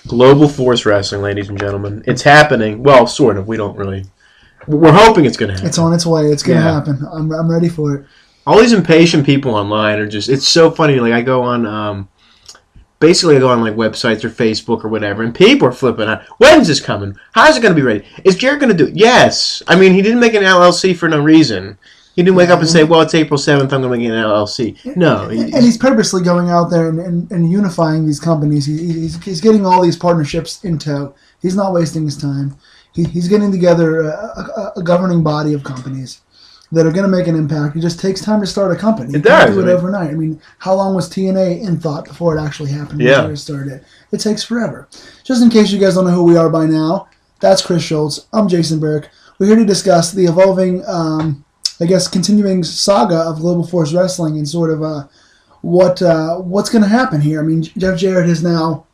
Global Force Wrestling, ladies and gentlemen. It's happening. Well, sort of. We're hoping it's going to happen. It's on its way. It's going to happen. I'm ready for it. All these impatient people online are just, it's so funny. Like, I go on, basically I go on like websites or Facebook or whatever, and people are flipping out. When's this coming? How's it going to be ready? Is Jarrett going to do it? Yes. I mean, he didn't make an LLC for no reason. He didn't wake up and say, well, it's April 7th, I'm going to make an LLC. No. And he's purposely going out there and unifying these companies. He's getting all these partnerships in tow. He's not wasting his time. He's getting together a governing body of companies that are going to make an impact. It just takes time to start a company. It does. You can't do it overnight. I mean, how long was TNA in thought before it actually happened? Yeah. It started. It takes forever. Just in case you guys don't know who we are by now, that's Chris Schultz. I'm Jason Burke. We're here to discuss the evolving, continuing saga of Global Force Wrestling and sort of what's going to happen here. I mean, Jeff Jarrett has now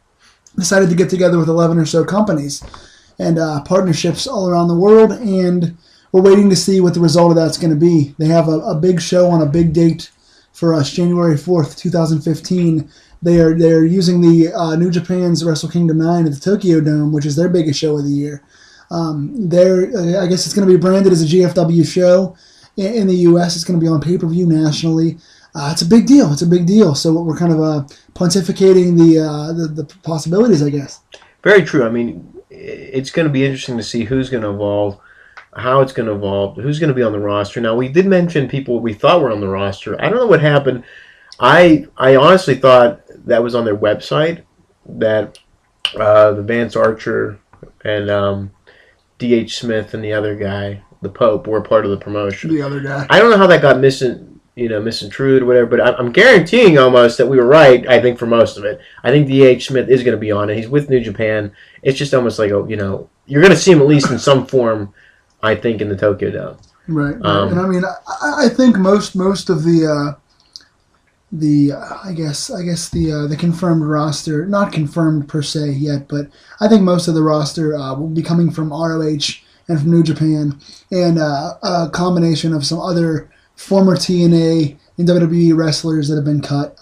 decided to get together with 11 or so companies and partnerships all around the world, and we're waiting to see what the result of that's going to be. They have a big show on a big date for us, January 4th, 2015. They're using the New Japan's Wrestle Kingdom 9 at the Tokyo Dome, which is their biggest show of the year. I guess it's going to be branded as a GFW show. In the U.S., it's going to be on pay-per-view nationally. It's a big deal. It's a big deal. So we're kind of pontificating the possibilities, I guess. Very true. I mean, it's going to be interesting to see who's going to evolve, how it's going to evolve, who's going to be on the roster. Now, we did mention people we thought were on the roster. I don't know what happened. I honestly thought that was on their website, that the Vance Archer and D.H. Smith and the other guy, the Pope, were part of the promotion. The other guy. I don't know how that got misinterpreted or whatever, but I'm guaranteeing almost that we were right, I think, for most of it. I think D.H. Smith is going to be on it. He's with New Japan. It's just almost like, you're going to see him at least in some form, I think, in the Tokyo Dome. Right. And I mean, I think most of the confirmed roster, not confirmed per se yet, but I think most of the roster will be coming from ROH and from New Japan, and a combination of some other former TNA and WWE wrestlers that have been cut.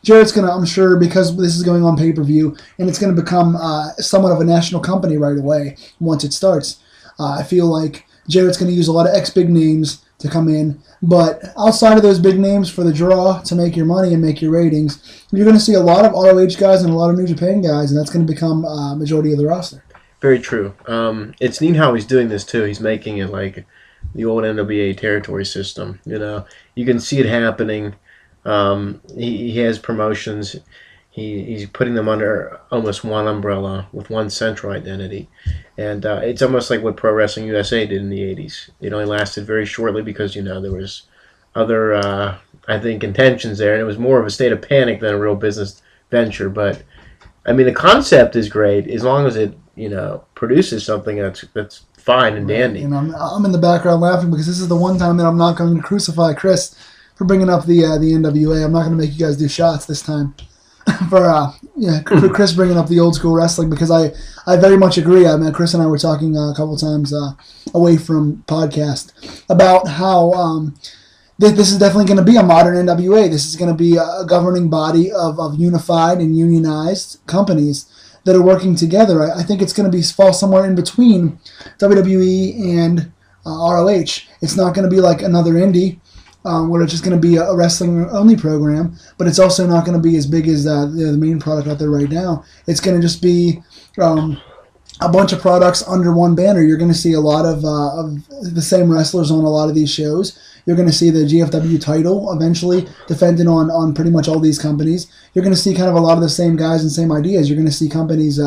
Jarrett's going to, I'm sure, because this is going on pay-per-view, and it's going to become somewhat of a national company right away once it starts. I feel like Jarrett's going to use a lot of ex-big names to come in, but outside of those big names for the draw to make your money and make your ratings, you're going to see a lot of ROH guys and a lot of New Japan guys, and that's going to become a majority of the roster. Very true. It's neat how he's doing this, too. He's making it like the old NWA territory system. You can see it happening. He has promotions. He's putting them under almost one umbrella with one central identity. And it's almost like what Pro Wrestling USA did in the 80s. It only lasted very shortly because, there was other, I think, intentions there. And it was more of a state of panic than a real business venture. But, I mean, the concept is great as long as it, produces something that's fine and dandy. And I'm in the background laughing because this is the one time that I'm not going to crucify Chris for bringing up the NWA. I'm not going to make you guys do shots this time for Chris bringing up the old school wrestling, because I very much agree. I mean, Chris and I were talking a couple times away from podcast about how this is definitely going to be a modern NWA. This is going to be a governing body of unified and unionized companies that are working together. I think it's going to fall somewhere in between WWE and ROH. It's not going to be like another indie where it's just going to be a wrestling-only program, but it's also not going to be as big as the main product out there right now. It's going to just be a bunch of products under one banner. You're going to see a lot of the same wrestlers on a lot of these shows. You're going to see the GFW title eventually defended on pretty much all these companies. You're going to see kind of a lot of the same guys and same ideas. You're going to see companies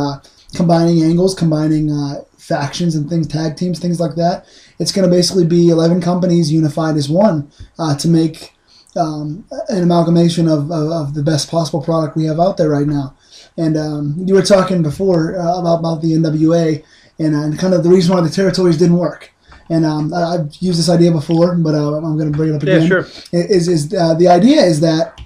combining angles, combining factions and things, tag teams, things like that. It's going to basically be 11 companies unified as one to make an amalgamation of the best possible product we have out there right now. And you were talking before about the NWA and kind of the reason why the territories didn't work. And I've used this idea before, but I'm going to bring it up again. Yeah, sure. The idea is that,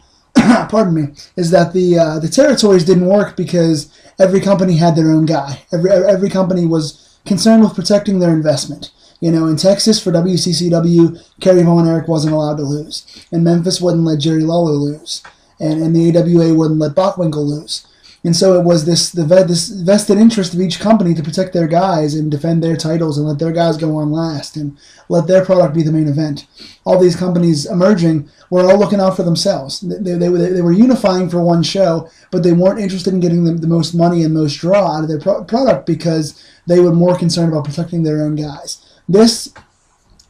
pardon me, is that the territories didn't work because every company had their own guy. Every company was concerned with protecting their investment. In Texas for WCCW, Kerry Von Erich wasn't allowed to lose. And Memphis wouldn't let Jerry Lawler lose. And the AWA wouldn't let Bockwinkel lose. And so it was this vested interest of each company to protect their guys and defend their titles and let their guys go on last and let their product be the main event. All these companies emerging were all looking out for themselves. They were unifying for one show, but they weren't interested in getting the most money and most draw out of their product because they were more concerned about protecting their own guys. This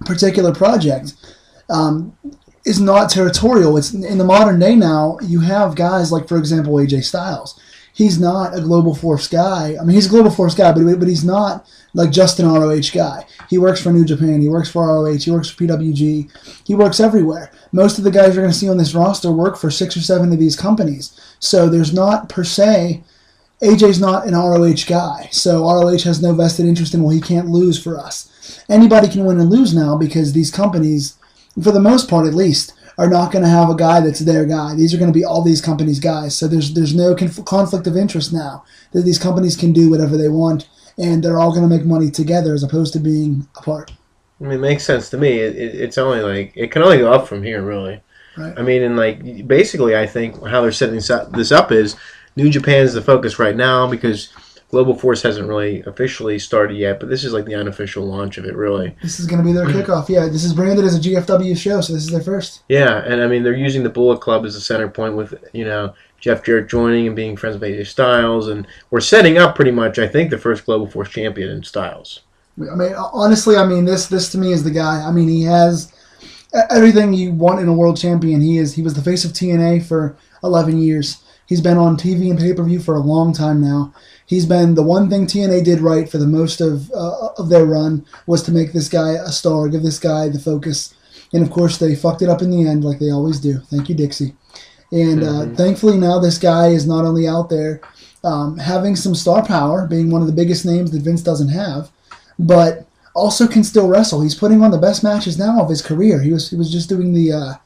particular project is not territorial. It's in the modern day now. You have guys like, for example, AJ Styles. He's not a Global Force guy. I mean, he's a Global Force guy, but he's not like just an ROH guy. He works for New Japan. He works for ROH. He works for PWG. He works everywhere. Most of the guys you're going to see on this roster work for 6 or 7 of these companies. So there's not, per se, AJ's not an ROH guy. So ROH has no vested interest in, well, he can't lose for us. Anybody can win and lose now because these companies, for the most part at least, are not going to have a guy that's their guy. These are going to be all these companies' guys. So there's no conflict of interest now. That these companies can do whatever they want, and they're all going to make money together as opposed to being apart. I mean, it makes sense to me. It's only like it can only go up from here, really. Right. I mean, and like basically, I think how they're setting this up is New Japan is the focus right now because Global Force hasn't really officially started yet, but this is like the unofficial launch of it, really. This is going to be their kickoff. Yeah, this is branded as a GFW show, so this is their first. Yeah, and I mean, they're using the Bullet Club as a center point with, Jeff Jarrett joining and being friends with AJ Styles, and we're setting up pretty much, I think, the first Global Force champion in Styles. I mean, honestly, this to me is the guy. I mean, he has everything you want in a world champion. He was the face of TNA for 11 years. He's been on TV and pay-per-view for a long time now. He's been the one thing TNA did right for the most of their run was to make this guy a star, give this guy the focus. And, of course, they fucked it up in the end like they always do. Thank you, Dixie. And thankfully now this guy is not only out there having some star power, being one of the biggest names that Vince doesn't have, but also can still wrestle. He's putting on the best matches now of his career. He was just doing the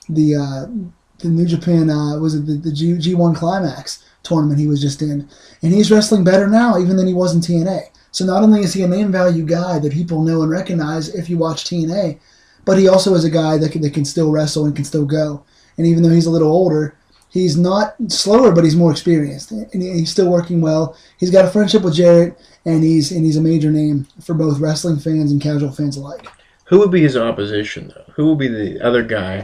New Japan, the G1 Climax tournament he was just in. And he's wrestling better now even than he was in TNA. So not only is he a name value guy that people know and recognize if you watch TNA, but he also is a guy that can still wrestle and can still go. And even though he's a little older, he's not slower, but he's more experienced. And he's still working well. He's got a friendship with Jarrett, and he's a major name for both wrestling fans and casual fans alike. Who will be his opposition, though? Who will be the other guy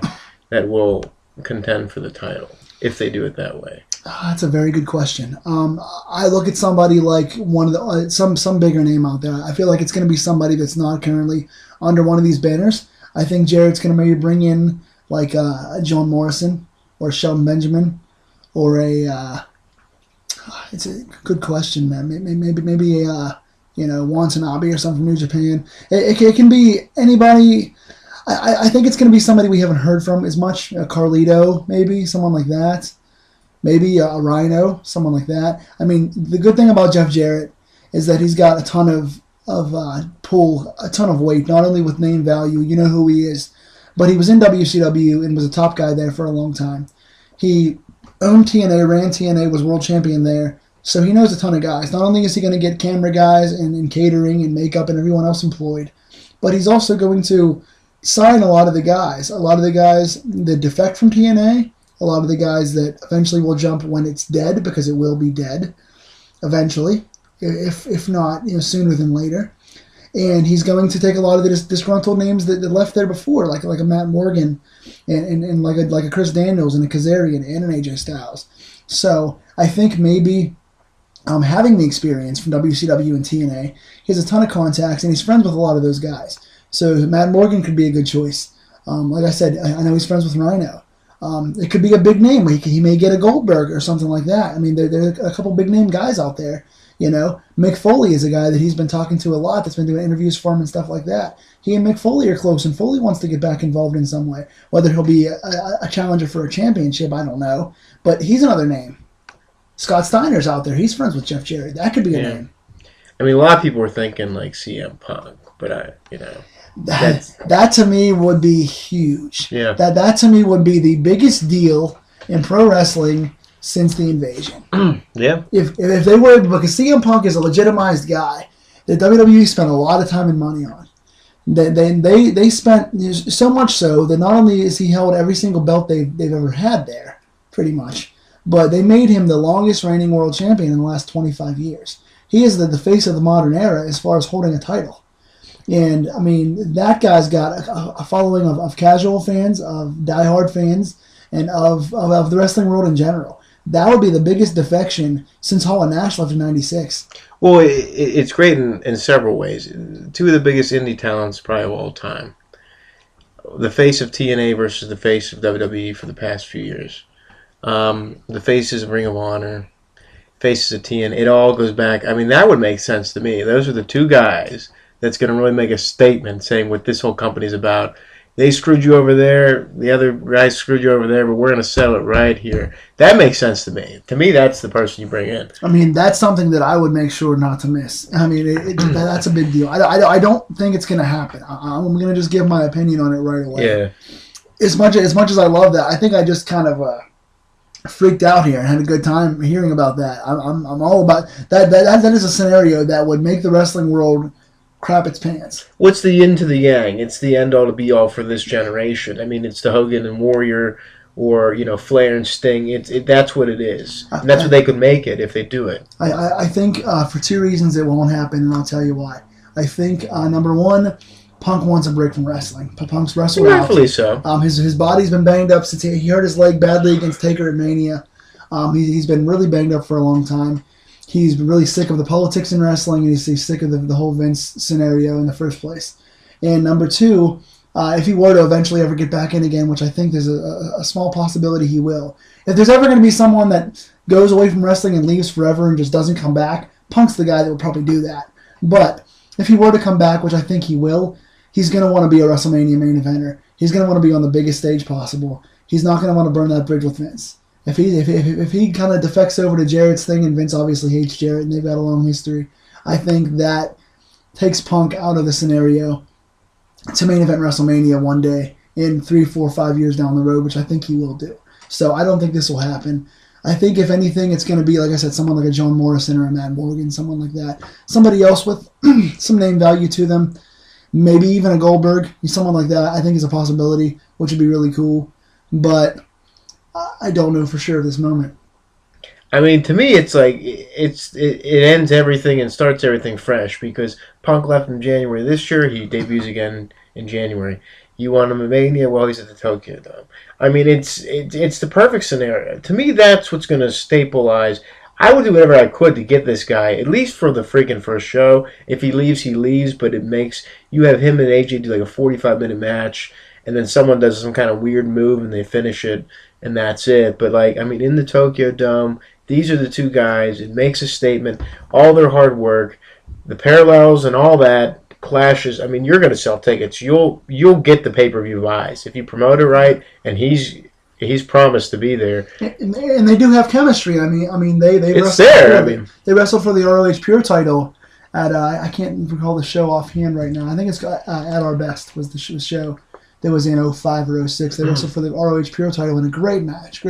that will contend for the title if they do it that way? That's a very good question. I look at somebody like one of the some bigger name out there. I feel like it's going to be somebody that's not currently under one of these banners. I think Jarrett's going to maybe bring in like a John Morrison or Shelton Benjamin or it's a good question, man. Maybe a Watanabe or something from New Japan. It can be anybody. I think it's going to be somebody we haven't heard from as much. Carlito, maybe someone like that. Maybe a Rhino, someone like that. I mean, the good thing about Jeff Jarrett is that he's got a ton of pull, a ton of weight, not only with name value, you know who he is, but he was in WCW and was a top guy there for a long time. He owned TNA, ran TNA, was world champion there, so he knows a ton of guys. Not only is he going to get camera guys and catering and makeup and everyone else employed, but he's also going to sign a lot of the guys that defect from TNA, a lot of the guys that eventually will jump when it's dead, because it will be dead eventually, if not sooner than later. And he's going to take a lot of the disgruntled names that left there before, like a Matt Morgan and like a Chris Daniels and a Kazarian and an AJ Styles. So I think maybe having the experience from WCW and TNA, he has a ton of contacts and he's friends with a lot of those guys. So Matt Morgan could be a good choice. Like I said, I know he's friends with Rhino. It could be a big name. He may get a Goldberg or something like that. I mean, there are a couple big name guys out there. Mick Foley is a guy that he's been talking to a lot, that's been doing interviews for him and stuff like that. He and Mick Foley are close, and Foley wants to get back involved in some way. Whether he'll be a challenger for a championship, I don't know. But he's another name. Scott Steiner's out there. He's friends with Jeff Jarrett. That could be a name. I mean, a lot of people were thinking like CM Punk, but that to me would be huge. Yeah. That to me would be the biggest deal in pro wrestling since the invasion. Yeah. If they were, because CM Punk is a legitimized guy that WWE spent a lot of time and money on. They spent so much so that not only has he held every single belt they've ever had there, pretty much, but they made him the longest reigning world champion in the last 25 years. He is the face of the modern era as far as holding a title. And, I mean, that guy's got a following of casual fans, of diehard fans, and of the wrestling world in general. That would be the biggest defection since Hall and Nash left in '96. Well, it's great in several ways. Two of the biggest indie talents probably of all time. The face of TNA versus the face of WWE for the past few years. The faces of Ring of Honor, faces of TNA. It all goes back. I mean, that would make sense to me. Those are the two guys that's going to really make a statement saying what this whole company's about. They screwed you over there, the other guys screwed you over there, but we're going to settle it right here. That makes sense to me. To me, that's the person you bring in. I mean, that's something that I would make sure not to miss. I mean, that's a big deal. I don't think it's going to happen. I'm going to just give my opinion on it right away. Yeah. As much as I love that, I think I just kind of freaked out here and had a good time hearing about that. I'm all about that. That is a scenario that would make the wrestling world crap its pants. What's the yin to the yang? It's the end all to be all for this generation. I mean, it's the Hogan and Warrior, or Flair and Sting. That's what it is. And that's what they could make it if they do it. I think for two reasons it won't happen, and I'll tell you why. I think number one, Punk wants a break from wrestling. Punk's wrestled out. Rightfully so. His body's been banged up since he hurt his leg badly against Taker at Mania. He's been really banged up for a long time. He's been really sick of the politics in wrestling, and he's sick of the whole Vince scenario in the first place. And number two, if he were to eventually ever get back in again, which I think there's a small possibility he will, if there's ever going to be someone that goes away from wrestling and leaves forever and just doesn't come back, Punk's the guy that would probably do that. But if he were to come back, which I think he will, he's going to want to be a WrestleMania main eventer. He's going to want to be on the biggest stage possible. He's not going to want to burn that bridge with Vince. If he kind of defects over to Jarrett's thing, and Vince obviously hates Jarrett, and they've got a long history, I think that takes Punk out of the scenario to main event WrestleMania one day in 3, 4, 5 years down the road, which I think he will do. So I don't think this will happen. I think if anything, it's going to be, like I said, someone like a John Morrison or a Matt Morgan, someone like that. Somebody else with some name value to them. Maybe even a Goldberg, someone like that, I think is a possibility, which would be really cool. But I don't know for sure at this moment. I mean, to me, it's like it ends everything and starts everything fresh, because Punk left in January this year. He debuts again in January. You want him at Mania? Well, he's at the Tokyo Dome. I mean, it's the perfect scenario. To me, that's what's going to stabilize. I would do whatever I could to get this guy, at least for the freaking first show. If he leaves, he leaves, but it makes you have him and AJ do like a 45-minute match, and then someone does some kind of weird move and they finish it, and that's it. But, like, I mean, in the Tokyo Dome, these are the two guys. It makes a statement. All their hard work, the parallels and all that clashes. I mean, you're going to sell tickets. You'll get the pay-per-view buys if you promote it right, and he's promised to be there. And they do have chemistry. I mean, they it's there. They wrestled for the ROH Pure title at I can't recall the show offhand right now. I think it's At Our Best was the show. That was in 05 or 06. They wrestled for the ROH Pure title in a great match.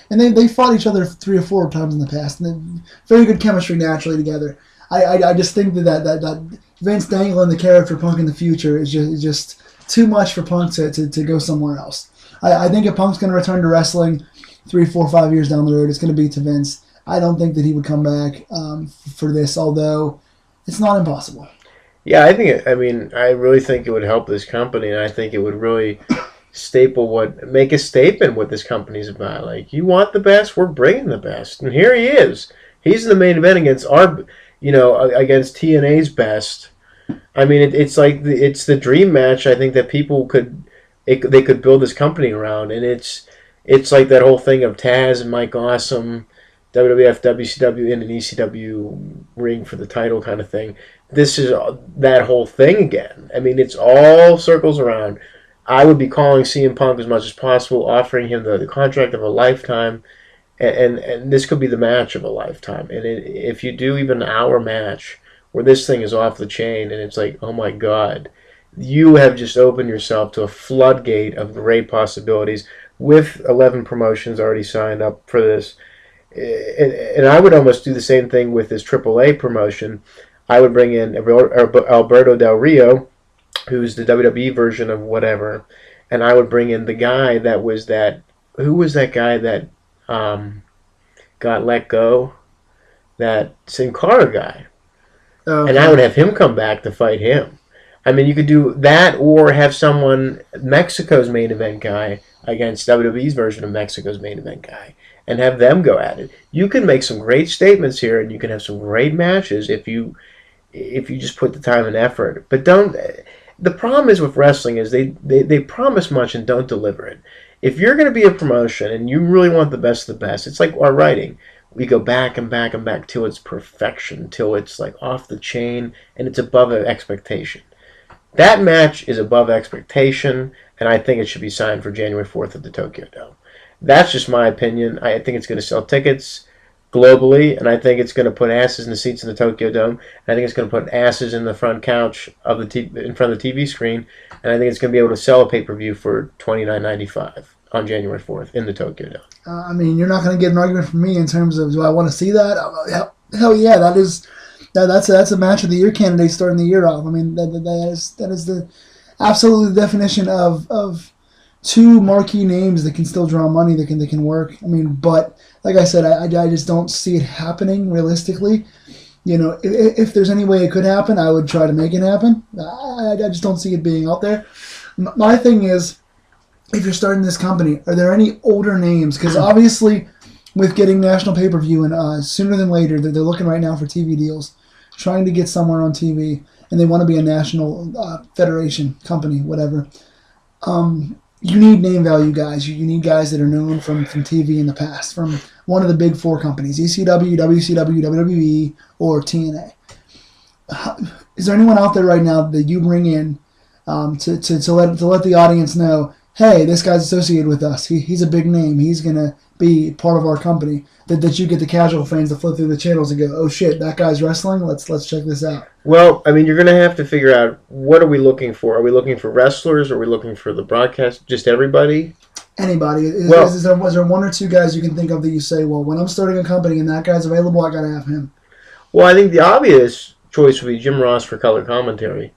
And they fought each other 3 or 4 times in the past. And they very good chemistry naturally together. I just think that Vince dangling the carrot for Punk in the future is just too much for Punk to go somewhere else. I think if Punk's going to return to wrestling 3, 4, 5 years down the road, it's going to be to Vince. I don't think that he would come back for this, although it's not impossible. Yeah, I really think it would help this company, and I think it would really make a statement what this company's about. Like, you want the best, we're bringing the best, and here he is. He's in the main event against against TNA's best. I mean, it's like it's the dream match. I think that people could build this company around, and it's like that whole thing of Taz and Mike Awesome, WWF, WCW in an ECW ring for the title kind of thing. This is that whole thing again. I mean, it's all circles around. I would be calling CM Punk as much as possible, offering him the contract of a lifetime, and this could be the match of a lifetime. And if you do even an hour match where this thing is off the chain and it's like, oh my God, you have just opened yourself to a floodgate of great possibilities with 11 promotions already signed up for this. And I would almost do the same thing with this AAA promotion. I would bring in Alberto Del Rio, who's the WWE version of whatever, and I would bring in the guy that was that. Who was that guy that got let go, that Sin Cara guy. Okay. And I would have him come back to fight him. I mean, you could do that or have someone, Mexico's main event guy, against WWE's version of Mexico's main event guy, and have them go at it. You can make some great statements here, and you can have some great matches if you just put the time and effort. But don't. The problem is with wrestling is they promise much and don't deliver it. If you're going to be a promotion and you really want the best of the best, it's like our writing. We go back and back and back till it's perfection, till it's like off the chain and it's above expectation. That match is above expectation, and I think it should be signed for January 4th at the Tokyo Dome. That's just my opinion. I think it's going to sell tickets globally, and I think it's going to put asses in the seats in the Tokyo Dome. And I think it's going to put asses in the front couch of in front of the TV screen, and I think it's going to be able to sell a pay-per-view for $29.95 on January 4th in the Tokyo Dome. I mean, you're not going to get an argument from me in terms of do I want to see that? Hell yeah, that's a match of the year candidate starting the year off. I mean, that is the absolute definition of two marquee names that can still draw money, that can work. I mean, but like I said, I just don't see it happening realistically. You know, if there's any way it could happen, I would try to make it happen. I just don't see it being out there. My thing is, if you're starting this company, are there any older names? Because obviously, with getting national pay-per-view and sooner than later, they're looking right now for TV deals, trying to get somewhere on TV, and they want to be a national federation company, whatever. You need name value guys. You need guys that are known from TV in the past, from one of the big four companies, ECW, WCW, WWE, or TNA. Is there anyone out there right now that you bring in to let the audience know, hey, this guy's associated with us. He's a big name. He's going to be part of our company. That you get the casual fans to flip through the channels and go, oh shit, that guy's wrestling? Let's check this out. Well, I mean, you're going to have to figure out, what are we looking for? Are we looking for wrestlers? Are we looking for the broadcast? Just everybody? Anybody. Was there one or two guys you can think of that you say, well, when I'm starting a company and that guy's available, I got to have him? Well, I think the obvious choice would be Jim Ross for color commentary.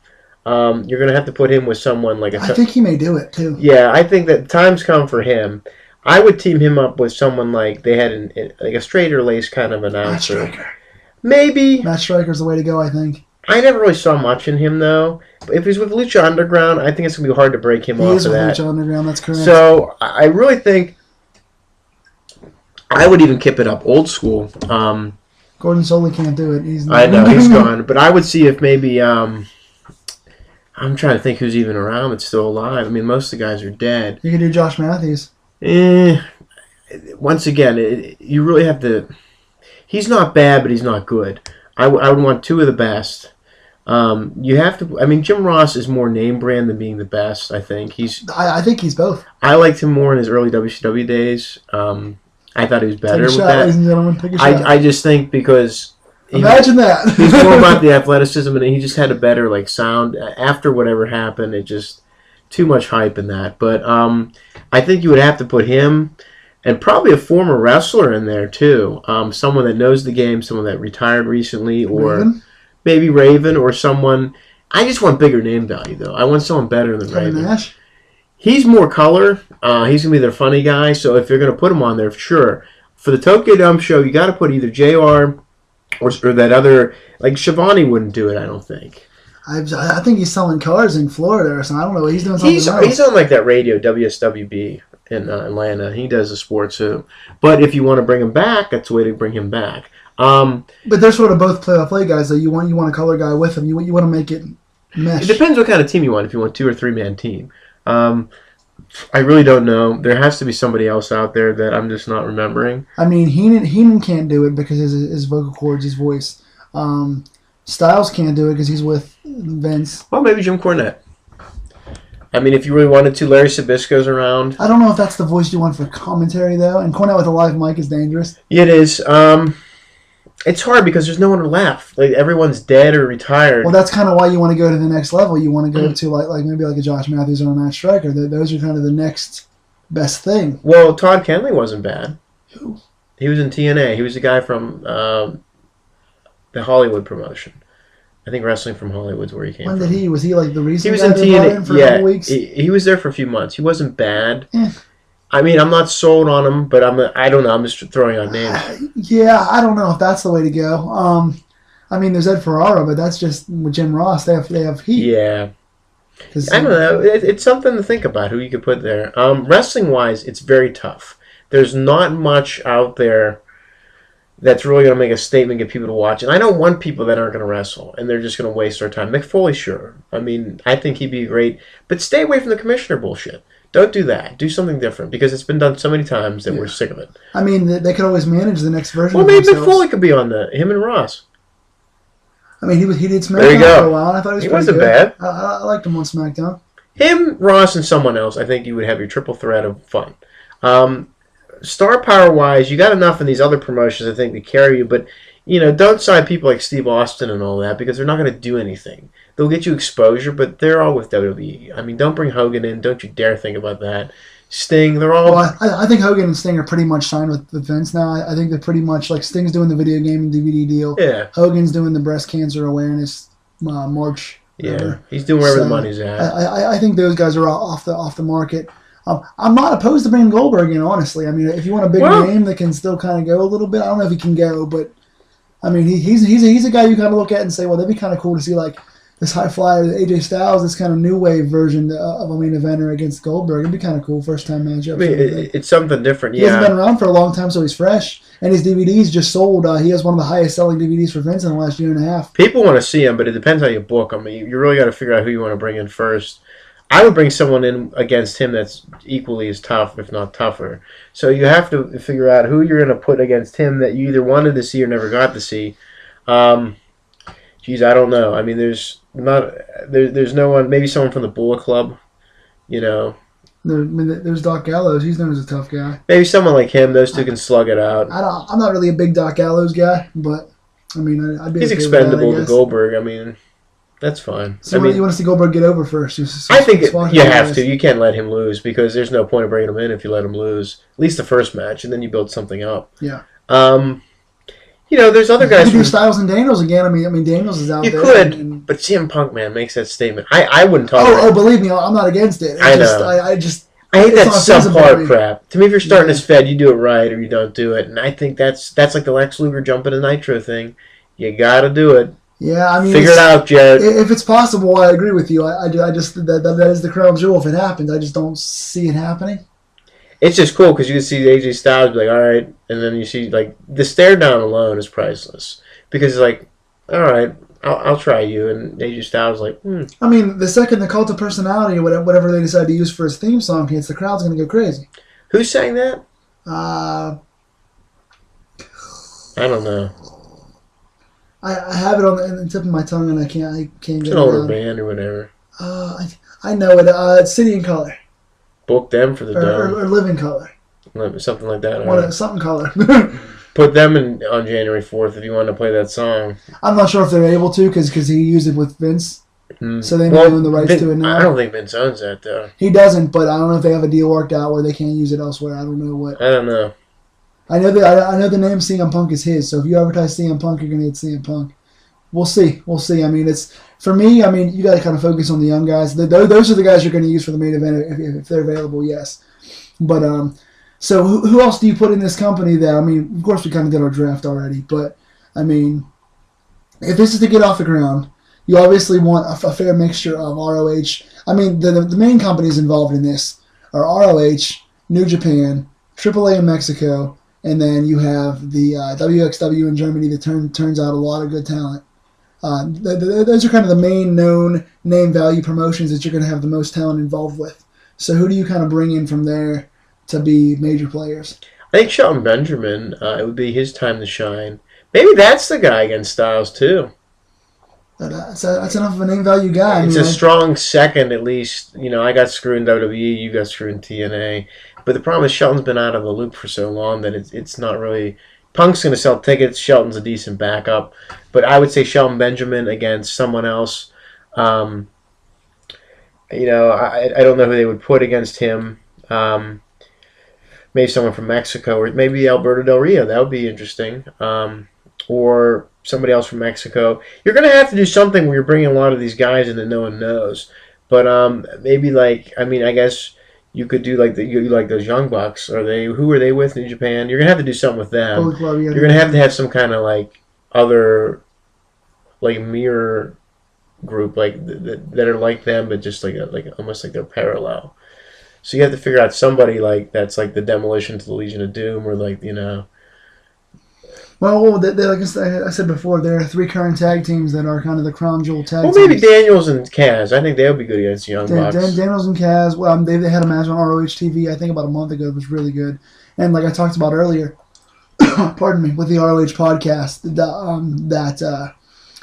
You're going to have to put him with someone like I think he may do it, too. Yeah, I think that time's come for him. I would team him up with someone like they had like a straighter lace kind of announcer. Matt Striker. Maybe. Matt Striker's the way to go, I think. I never really saw much in him, though. But if he's with Lucha Underground, I think it's going to be hard to break him off of that. He is with Lucha Underground, that's correct. So I really think I would even keep it up old school. Gordon Soley can't do it. I know, he's gone. But I would see if maybe... I'm trying to think who's even around that's still alive. I mean, most of the guys are dead. You could do Josh Matthews. Once again, you really have to... He's not bad, but he's not good. I would want two of the best. You have to... I mean, Jim Ross is more name brand than being the best, I think. I think he's both. I liked him more in his early WCW days. I thought he was better with that. Ladies and gentlemen, take a shot. I just think because... Imagine that. He's more about the athleticism, and he just had a better sound. After whatever happened, it just too much hype in that. But I think you would have to put him and probably a former wrestler in there too. Someone that knows the game, someone that retired recently, or maybe Raven, or someone. I just want bigger name value though. I want someone better than Raven. Nash? He's more color. He's gonna be their funny guy. So if you're gonna put him on there, sure. For the Tokyo Dome show, you got to put either JR. Or that other, like Shivani wouldn't do it, I don't think. I think he's selling cars in Florida or something. I don't know. He's doing something else. He's on like that radio, WSWB in Atlanta. He does the sports too. But if you want to bring him back, that's the way to bring him back. But they're sort of both play-by-play guys. Though you want a color guy with him. You want to make it mesh. It depends what kind of team you want. If you want 2 or 3 man team, I really don't know. There has to be somebody else out there that I'm just not remembering. I mean, Heenan can't do it because his vocal cords, his voice. Styles can't do it because he's with Vince. Well, maybe Jim Cornette. I mean, if you really wanted to, Larry Sabisco's around. I don't know if that's the voice you want for commentary, though. And Cornette with a live mic is dangerous. Yeah, it is. It's hard because there's no one left. Like everyone's dead or retired. Well, that's kind of why you want to go to the next level. You want to go to like maybe like a Josh Matthews or a Matt Striker. Those are kind of the next best thing. Well, Todd Kenley wasn't bad. Who? He was in TNA. He was the guy from the Hollywood promotion. I think Wrestling from Hollywood's where he came from. When did he? Was he like the recent He was guy in that brought TNA. in for a couple weeks? He was there for a few months. He wasn't bad. I mean, I'm not sold on him, but I don't know. I'm just throwing out names. Yeah, I don't know if that's the way to go. I mean, there's Ed Ferrara, but that's just with Jim Ross. They have heat. Yeah. 'Cause, I don't know. It's something to think about who you could put there. Wrestling wise, it's very tough. There's not much out there that's really going to make a statement, get people to watch. And I don't want people that aren't going to wrestle and they're just going to waste their time. Mick Foley, sure. I mean, I think he'd be great, but stay away from the commissioner bullshit. Don't do that. Do something different because it's been done so many times that we're sick of it. I mean, they could always manage the next version. Well, of maybe Mick themselves. Foley could be on him and Ross. I mean, he did There you SmackDown go. for a while. And I thought he was He pretty wasn't good. bad. I liked him on SmackDown. Him, Ross, and someone else. I think you would have your triple threat of fun. Star power wise, you got enough in these other promotions, I think, to carry you. But don't sign people like Steve Austin and all that because they're not going to do anything. They'll get you exposure, but they're all with WWE. I mean, don't bring Hogan in. Don't you dare think about that. Sting, they're all. Well, I think Hogan and Sting are pretty much signed with Vince now. I think they're pretty much like Sting's doing the video game and DVD deal. Yeah. Hogan's doing the breast cancer awareness march. Yeah, he's doing wherever the money's at. I think those guys are off the market. I'm not opposed to bringing Goldberg in, honestly. I mean, if you want a big name that can still kind of go a little bit, I don't know if he can go, but I mean, he's a guy you kind of look at and say, well, that'd be kind of cool to see like this high flyer, AJ Styles, this kind of new wave version of a main eventer against Goldberg. It'd be kind of cool, first time matchup. I mean, it's something different. He hasn't been around for a long time, so he's fresh. And his DVDs just sold. He has one of the highest selling DVDs for Vince in the last year and a half. People want to see him, but it depends how you book him. You really got to figure out who you want to bring in first. I would bring someone in against him that's equally as tough, if not tougher. So you have to figure out who you're going to put against him that you either wanted to see or never got to see. Geez, I don't know. I mean, there's no one. Maybe someone from the Bullet Club, There's Doc Gallows. He's known as a tough guy. Maybe someone like him. Those two can slug it out. I'm not really a big Doc Gallows guy, but I mean, I'd be. He's okay expendable with that, to Goldberg. I mean, that's fine. So you want to see Goldberg get over first? I think you have to. You can't let him lose because there's no point of bringing him in if you let him lose. At least the first match, and then you build something up. Yeah. There's other guys. You could do Styles and Daniels again. I mean, Daniels is out there. You could, but CM Punk, man, makes that statement. I wouldn't talk. Oh, believe me, I'm not against it. I know. I hate that subpar me. crap. To me, if you're starting as Fed, you do it right or you don't do it. And I think that's like the Lex Luger jumping a Nitro thing. You got to do it. Yeah, I mean, figure it out, Jarrett. If it's possible, I agree with you. I just that is the crown jewel. If it happens, I just don't see it happening. It's just cool because you can see AJ Styles be like, all right, and then you see like the stare down alone is priceless because it's like, all right, I'll try you, and AJ Styles like, I mean, the second the Cult of Personality or whatever they decide to use for his theme song hits, the crowd's going to go crazy. Who sang that? I don't know. I have it on the tip of my tongue and I can't get It's it an older around. band or whatever. I know it. It's City in Color. Book them for the dome. Or Living Color. Something like that. Something Color. Put them on January 4th if you want to play that song. I'm not sure if they're able to because he used it with Vince. So they may own the rights to it now. I don't think Vince owns that, though. He doesn't, but I don't know if they have a deal worked out where they can't use it elsewhere. I don't know what. I don't know. I know the name CM Punk is his, so if you advertise CM Punk, you're going to get CM Punk. We'll see. I mean, for me, you got to kind of focus on the young guys. Those are the guys you're going to use for the main event if they're available, yes. But, so who else do you put in this company that, I mean, of course we kind of did our draft already, but, I mean, if this is to get off the ground, you obviously want a fair mixture of ROH. I mean, the main companies involved in this are ROH, New Japan, AAA in Mexico, and then you have the WXW in Germany that turns out a lot of good talent. Those are kind of the main known name value promotions that you're going to have the most talent involved with. So who do you kind of bring in from there to be major players? I think Shelton Benjamin, it would be his time to shine. Maybe that's the guy against Styles, too. That's enough of a name value guy. It's a strong second, at least. I got screwed in WWE, you got screwed in TNA. But the problem is Shelton's been out of the loop for so long that it's not really... Punk's going to sell tickets. Shelton's a decent backup. But I would say Shelton Benjamin against someone else. I don't know who they would put against him. Maybe someone from Mexico, or maybe Alberto Del Rio. That would be interesting. Or somebody else from Mexico. You're going to have to do something where you're bringing a lot of these guys in that no one knows. But maybe I guess You could do like you like those Young Bucks. Who are they with New Japan? You're gonna have to do something with them. Bullet Club, yeah. You're gonna have to have some kind of like other like mirror group like that are like them, but just like almost like they're parallel. So you have to figure out somebody like that's like the Demolition to the Legion of Doom, or like Well, like I said before, there are 3 current tag teams that are kind of the crown jewel tag teams. Well, maybe Daniels and Kaz. I think they would be good against the Young Bucks. Daniels and Kaz. Well, they had a match on ROH TV, I think about a month ago. It was really good. And like I talked about earlier, pardon me, with the ROH podcast, that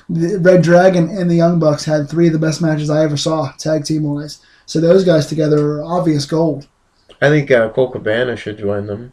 the Red Dragon and the Young Bucks had 3 of the best matches I ever saw, tag team wise. So those guys together are obvious gold. I think Colt Cabana should join them.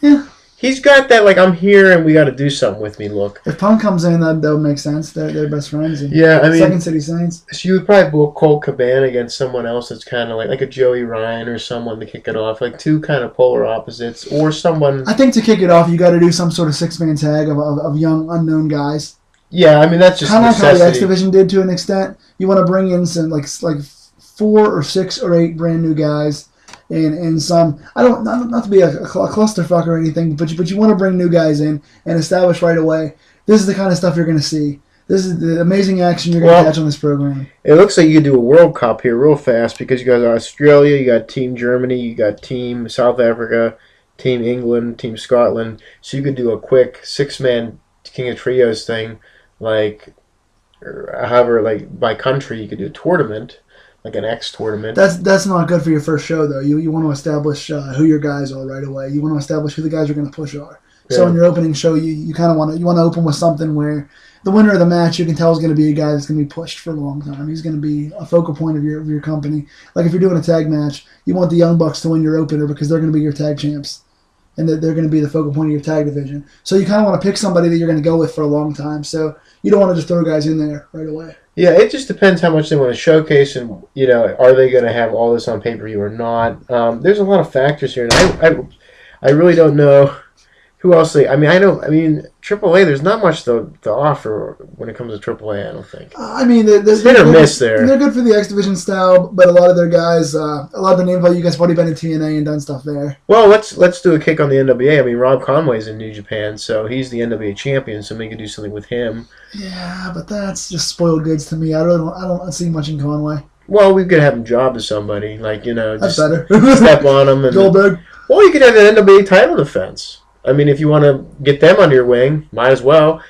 Yeah. He's got that, like, I'm here and we got to do something with me look. If Punk comes in, that would make sense. They're best friends. Yeah, I mean, Second City Saints. So you would probably book Colt Cabana against someone else that's kind of like a Joey Ryan or someone to kick it off. Like 2 kind of polar opposites. Or someone... I think to kick it off, you got to do some sort of 6-man tag of young, unknown guys. Yeah, I mean, that's just kind of like how the X Division did to an extent. You want to bring in some, like 4 or 6 or 8 brand new guys. And some, not to be a clusterfuck or anything, but you want to bring new guys in and establish right away. This is the kind of stuff you're going to see. This is the amazing action you're going to catch on this program. It looks like you could do a World Cup here real fast because you got Australia, you got Team Germany, you got Team South Africa, Team England, Team Scotland. So you could do a quick 6-man King of Trios thing, like, or however, like by country, you could do a tournament. Like an X tournament. That's not good for your first show, though. You want to establish who your guys are right away. You want to establish who the guys you're going to push are. Yeah. So in your opening show, you kind of want to open with something where the winner of the match you can tell is going to be a guy that's going to be pushed for a long time. He's going to be a focal point of your company. Like if you're doing a tag match, you want the Young Bucks to win your opener because they're going to be your tag champs, and they're going to be the focal point of your tag division. So you kind of want to pick somebody that you're going to go with for a long time. So you don't want to just throw guys in there right away. Yeah, it just depends how much they want to showcase, and are they going to have all this on pay-per-view or not? There's a lot of factors here, and I really don't know who else they. I mean, AAA. There's not much to offer when it comes to AAA. I don't think. I mean, they're hit or miss there. They're good for the X Division style, but a lot of their guys, a lot of the name value guys, have already been in TNA and done stuff there. Well, let's do a kick on the NWA. I mean, Rob Conway's in New Japan, so he's the NWA champion. So maybe we could do something with him. Yeah, but that's just spoiled goods to me. I don't see much in Conway. Well, we could have him job to somebody, like that's just better. Step on him and Goldberg. Well, you could have an NWA title defense. I mean, if you want to get them under your wing, might as well.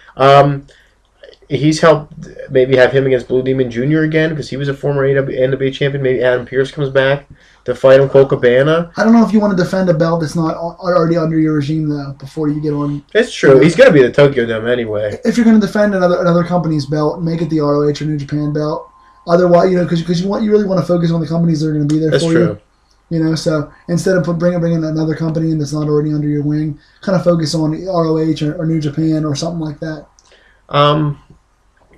He's helped maybe have him against Blue Demon Jr. again because he was a former NWA champion. Maybe Adam Pearce comes back to fight him, Colt Cabana. I don't know if you want to defend a belt that's not already under your regime, though, before you get on. It's true. He's going to be the Tokyo Dome anyway. If you're going to defend another company's belt, make it the ROH or New Japan belt. Otherwise, because you really want to focus on the companies that are going to be there for you. So instead of bringing another company in that's not already under your wing, kind of focus on ROH or New Japan or something like that.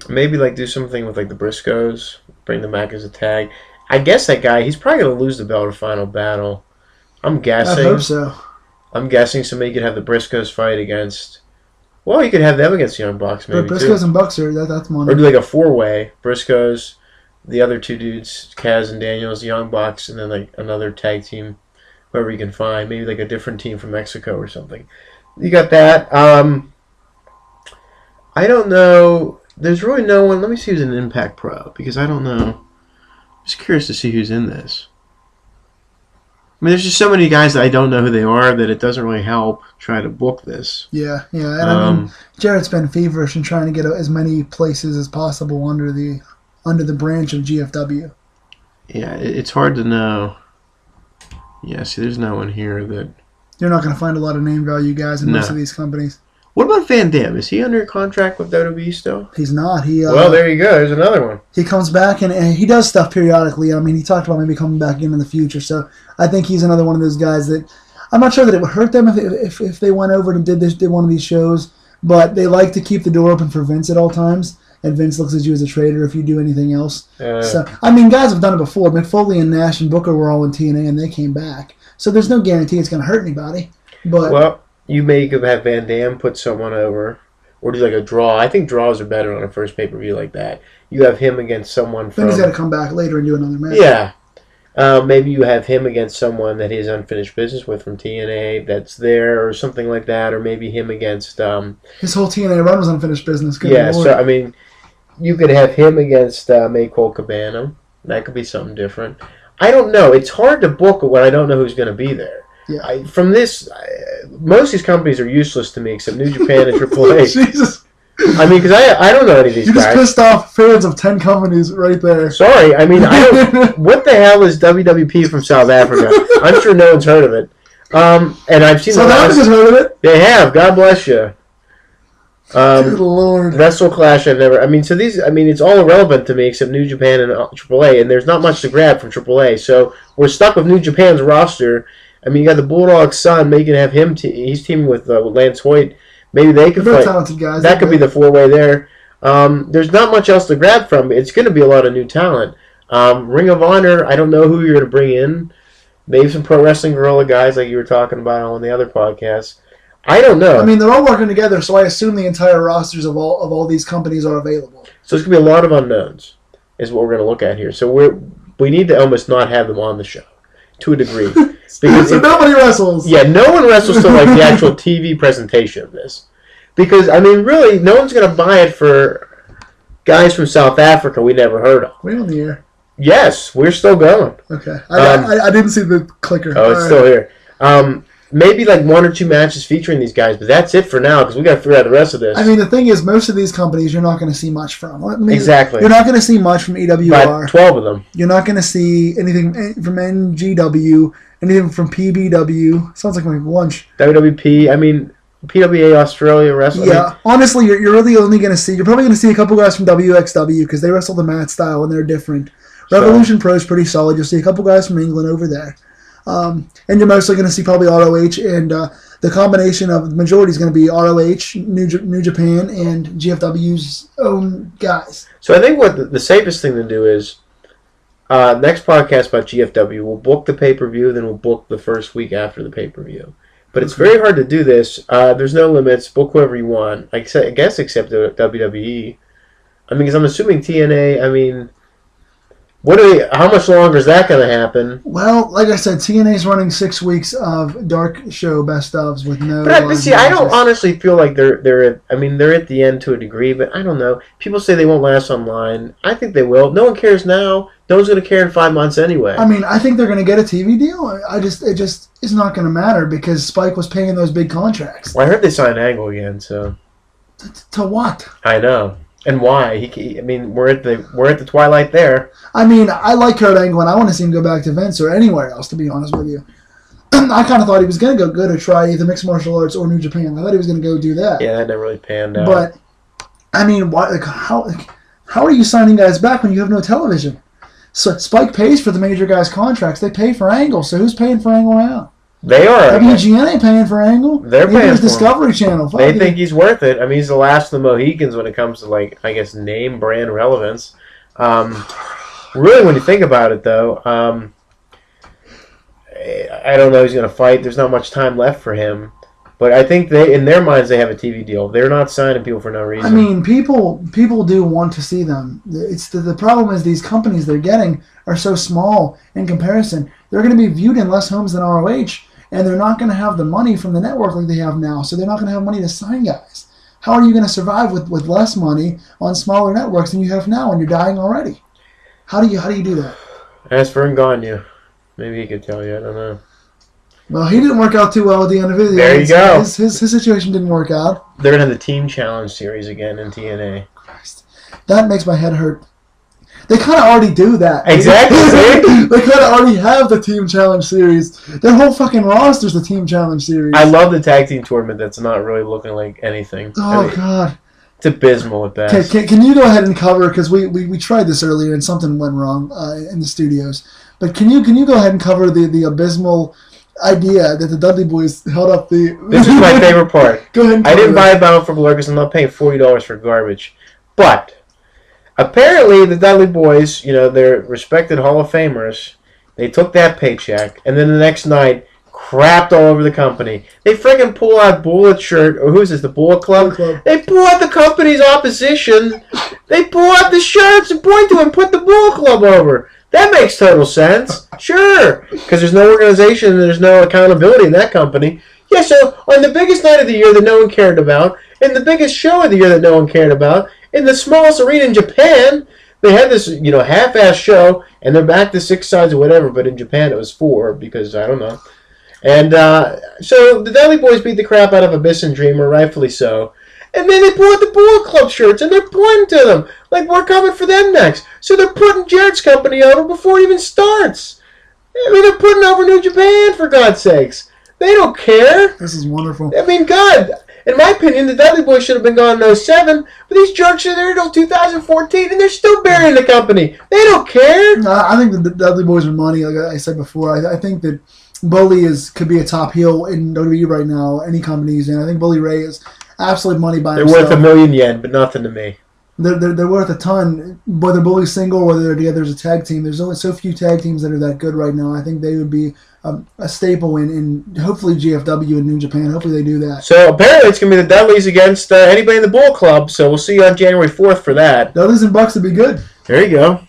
Maybe like do something with like the Briscoes, bring them back as a tag. I guess that guy, he's probably going to lose the belt at Final Battle. I'm guessing. I hope so. I'm guessing somebody could have the Briscoes fight against. Well, you could have them against the Young Bucks maybe Briscoes and Bucks that's money. Or do like a 4-way: Briscoes, the other 2 dudes, Kaz and Daniels, the Young Bucks, and then like another tag team, whoever you can find. Maybe like a different team from Mexico or something. You got that. I don't know. There's really no one. Let me see who's in Impact Pro because I don't know. I'm just curious to see who's in this. I mean, there's just so many guys that I don't know who they are that it doesn't really help try to book this. Yeah. And I mean, Jarrett's been feverish in trying to get as many places as possible under the branch of GFW. Yeah, it's hard to know. Yeah, see, there's no one here that... You're not going to find a lot of name value guys in most of these companies. What about Van Dam? Is he under contract with WWE still? He's not. Well, there you go. There's another one. He comes back and he does stuff periodically. I mean, he talked about maybe coming back in the future. So I think he's another one of those guys that I'm not sure that it would hurt them if they went over and did one of these shows. But they like to keep the door open for Vince at all times. And Vince looks at you as a traitor if you do anything else. So I mean, guys have done it before. McFoley and Nash and Booker were all in TNA and they came back. So there's no guarantee it's going to hurt anybody. But you may have Van Dam put someone over, or do like a draw. I think draws are better on a first pay-per-view like that. You have him against someone from... Then he's got to come back later and do another match. Yeah. Maybe you have him against someone that he has unfinished business with from TNA that's there or something like that, or maybe him against. His whole TNA run was unfinished business. Good Yeah, Lord. so I mean, you could have him against Maycole Cabana. That could be something different. I don't know. It's hard to book when I don't know who's going to be there. Yeah. Most of these companies are useless to me except New Japan and AAA. Jesus. I mean, because I don't know any of these You guys. just pissed off fans of 10 companies right there. Sorry, I mean, I don't. What the hell is WWP from South Africa? I'm sure no one's heard of it. And I've seen South Africa's heard of it. They have. God bless you. Good Lord. Wrestle Clash, I've never. I mean, so these. I mean, it's all irrelevant to me except New Japan and AAA, and there's not much to grab from AAA. So we're stuck with New Japan's roster. I mean, you got the Bulldog's son. Maybe you can have him. He's teaming with Lance Hoyt. Maybe they could They're fight. talented guys. That could be the four-way there. There's not much else to grab from. It's going to be a lot of new talent. Ring of Honor, I don't know who you're going to bring in. Maybe some Pro Wrestling Guerrilla guys like you were talking about on the other podcasts. I don't know. I mean, they're all working together, so I assume the entire rosters of all these companies are available. So it's going to be a lot of unknowns is what we're going to look at here. So we need to almost not have them on the show to a degree. Because so nobody wrestles. Yeah, no one wrestles to like the actual TV presentation of this. Because, I mean, really, no one's going to buy it for guys from South Africa we never heard of. We're on the air. Yes, we're still going. Okay. I didn't see the clicker. Oh, it's still here. Maybe like one or two matches featuring these guys, but that's it for now because we got to figure out the rest of this. I mean, the thing is, most of these companies you're not going to see much from. I mean, exactly. You're not going to see much from EWR. About 12 of them. You're not going to see anything from NGW, anything from PBW. Sounds like my lunch. WWP. I mean, PWA Australia Wrestling. Yeah, honestly, you're really only going to see. You're probably going to see a couple guys from WXW because they wrestle the mat style and they're different. Revolution Pro is pretty solid. You'll see a couple guys from England over there. And you're mostly going to see probably ROH, and the combination of the majority is going to be ROH, New Japan, and GFW's own guys. So I think what the safest thing to do is next podcast about GFW, we'll book the pay-per-view, then we'll book the first week after the pay-per-view. But it's very hard to do this. There's no limits. Book whoever you want. I guess except the WWE. I mean, because I'm assuming TNA, I mean... How much longer is that going to happen? Well, like I said, TNA's running 6 weeks of dark show best ofs with no. But see, I don't honestly feel like they're at the end to a degree, but I don't know. People say they won't last online. I think they will. No one cares now. No one's going to care in 5 months anyway. I mean, I think they're going to get a TV deal. It's not going to matter because Spike was paying those big contracts. Well, I heard they signed Angle again, so. To what? I know. And why? I mean, we're at the twilight there. I mean, I like Kurt Angle, and I want to see him go back to Vince or anywhere else, to be honest with you. I kind of thought he was going to go to try either mixed martial arts or New Japan. I thought he was going to go do that. Yeah, that never really panned out. But, I mean, how are you signing guys back when you have no television? So Spike pays for the major guys' contracts. They pay for Angle, so who's paying for Angle now? They are. WGN ain't paying for Angle. They're Neither paying is for Discovery him. Channel. They think he's worth it. I mean, he's the last of the Mohicans when it comes to, like, I guess, name brand relevance. Really, when you think about it, though, I don't know who's going to fight. There's not much time left for him. But I think in their minds, they have a TV deal. They're not signing people for no reason. I mean, people do want to see them. It's the problem is these companies they're getting are so small in comparison. They're going to be viewed in less homes than ROH. And they're not going to have the money from the network like they have now, so they're not going to have money to sign guys. How are you going to survive with less money on smaller networks than you have now when you're dying already? How do you do that? Ask Vern Gagne. Maybe he could tell you. I don't know. Well, he didn't work out too well at the end of it. There you go. His situation didn't work out. They're going to have the Team Challenge series again in TNA. Christ. That makes my head hurt. They kind of already do that. Exactly. They kind of already have the Team Challenge series. Their whole fucking roster's the Team Challenge series. I love the tag team tournament that's not really looking like anything. Oh, God. It's abysmal at best. Can you go ahead and cover, because we tried this earlier and something went wrong in the studios, but can you go ahead and cover the abysmal idea that the Dudley Boys held up the... This is my favorite part. Go ahead and I cover didn't buy that. a Battle for Glory because I'm not paying $40 for garbage. But... apparently, the Dudley Boys, they're respected Hall of Famers. They took that paycheck, and then the next night, crapped all over the company. They friggin' pull out Bullet shirt, or who's this, the Bullet Club? They pull out the company's opposition. They pull out the shirts and point to and put the Bullet Club over. That makes total sense. Sure. Because there's no organization and there's no accountability in that company. Yeah, so on the biggest night of the year that no one cared about, and the biggest show of the year that no one cared about, in the smallest arena in Japan, they had this, half-ass show, and they're back to 6 sides or whatever, but in Japan it was 4, because I don't know. And so the Dudley Boys beat the crap out of Abyss and Dreamer, rightfully so. And then they pull out the Bullet Club shirts, and they're pointing to them, like we're coming for them next. So they're putting Jarrett's company over before it even starts. I mean, they're putting over New Japan, for God's sakes. They don't care. This is wonderful. I mean, God, in my opinion, the Dudley Boys should have been gone in 07, but these jerks are there until 2014, and they're still burying the company. They don't care. I think the Dudley Boys are money, like I said before. I think that Bully could be a top heel in WWE right now, any company he's in. I think Bully Ray is absolute money by himself. They're worth $1 million yen, but nothing to me. They're worth a ton. Whether Bully's single or whether they're together as a tag team, there's only so few tag teams that are that good right now. I think they would be a staple in hopefully GFW and New Japan. Hopefully they do that. So apparently it's going to be the Dudleys against anybody in the Bull Club, so we'll see you on January 4th for that. Dudleys and Bucks would be good. There you go.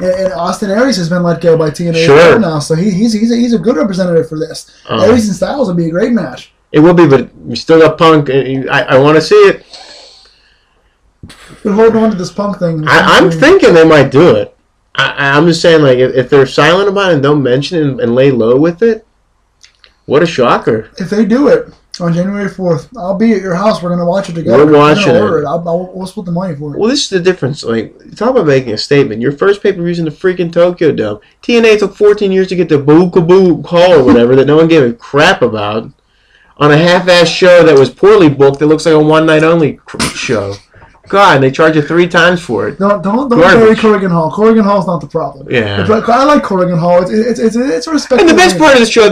And Austin Aries has been let go by TNA now, so he's a good representative for this. Aries and Styles would be a great match. It will be, but you still got Punk. I want to see it. Been holding on to this Punk thing. I'm thinking they might do it. I'm just saying, like, if they're silent about it and don't mention it and lay low with it, what a shocker. If they do it on January 4th, I'll be at your house. We're going to watch it together. We're watching it. We'll split the money for it. Well, this is the difference. Like, talk about making a statement. Your first pay-per-view's in the freaking Tokyo Dome. TNA took 14 years to get the Boo-Kaboo call or whatever that no one gave a crap about on a half-ass show that was poorly booked that looks like a one-night-only show. God, they charge you 3 times for it. Don't bury Corrigan Hall. Corrigan Hall's not the problem. Yeah. I like Corrigan Hall. It's a respectable. And the best part of the show,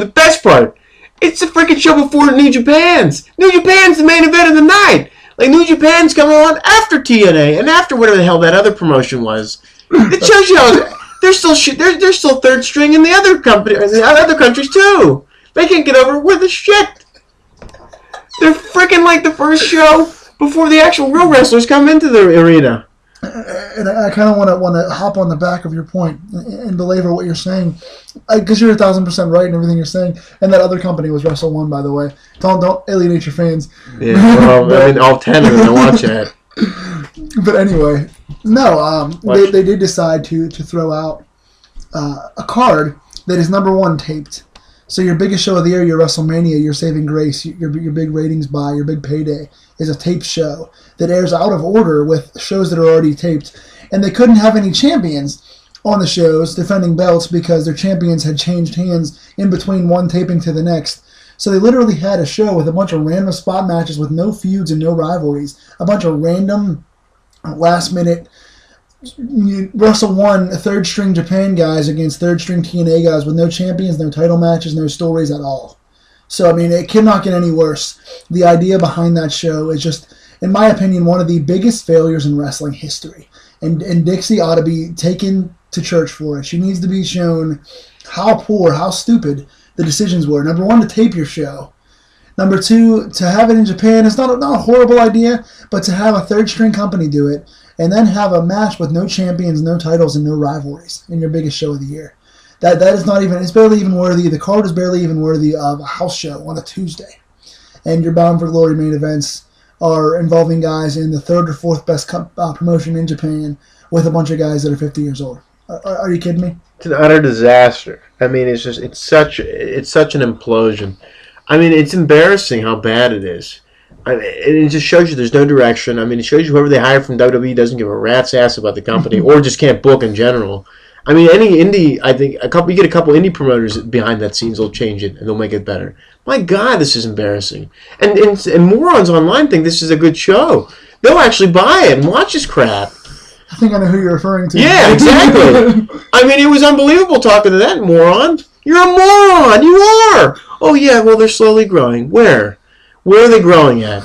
it's the freaking show before New Japan's. New Japan's the main event of the night. Like, New Japan's coming on after TNA and after whatever the hell that other promotion was. It shows you how they're still third string in the other company, in the other countries too. They can't get over with the shit. They're freaking like the first show before the actual real wrestlers come into the arena. And I kind of want to hop on the back of your point and belabor what you're saying, because you're 1,000% right in everything you're saying. And that other company was Wrestle One, by the way. Don't alienate your fans. Yeah, well, I mean, all 10 of them to watch that. But anyway, no, they did decide to throw out a card that is number 1 taped. So your biggest show of the year, your WrestleMania, your Saving Grace, your big ratings buy, your big payday, is a taped show that airs out of order with shows that are already taped. And they couldn't have any champions on the shows defending belts because their champions had changed hands in between one taping to the next. So they literally had a show with a bunch of random spot matches with no feuds and no rivalries. A bunch of random last-minute Wrestle One third-string Japan guys against third-string TNA guys with no champions, no title matches, no stories at all. So, I mean, it cannot get any worse. The idea behind that show is just, in my opinion, one of the biggest failures in wrestling history. And Dixie ought to be taken to church for it. She needs to be shown how poor, how stupid the decisions were. Number 1, to tape your show. Number 2, to have it in Japan is not a horrible idea, but to have a third-string company do it, and then have a match with no champions, no titles, and no rivalries in your biggest show of the year. That is not even, it's barely even worthy, the card is barely even worthy of a house show on a Tuesday. And your Bound for Glory main events are involving guys in the 3rd or 4th best promotion in Japan with a bunch of guys that are 50 years old. Are you kidding me? It's an utter disaster. I mean, it's such an implosion. I mean, it's embarrassing how bad it is. I mean, it just shows you there's no direction. I mean, it shows you whoever they hire from WWE doesn't give a rat's ass about the company or just can't book in general. I mean, any indie, I think you get a couple indie promoters behind that scenes will change it and they'll make it better. My God, this is embarrassing. And morons online think this is a good show. They'll actually buy it and watch this crap. I think I know who you're referring to. Yeah, exactly. I mean, it was unbelievable talking to that moron. You're a moron. You are. Oh, yeah, well, they're slowly growing. Where? Where are they growing at?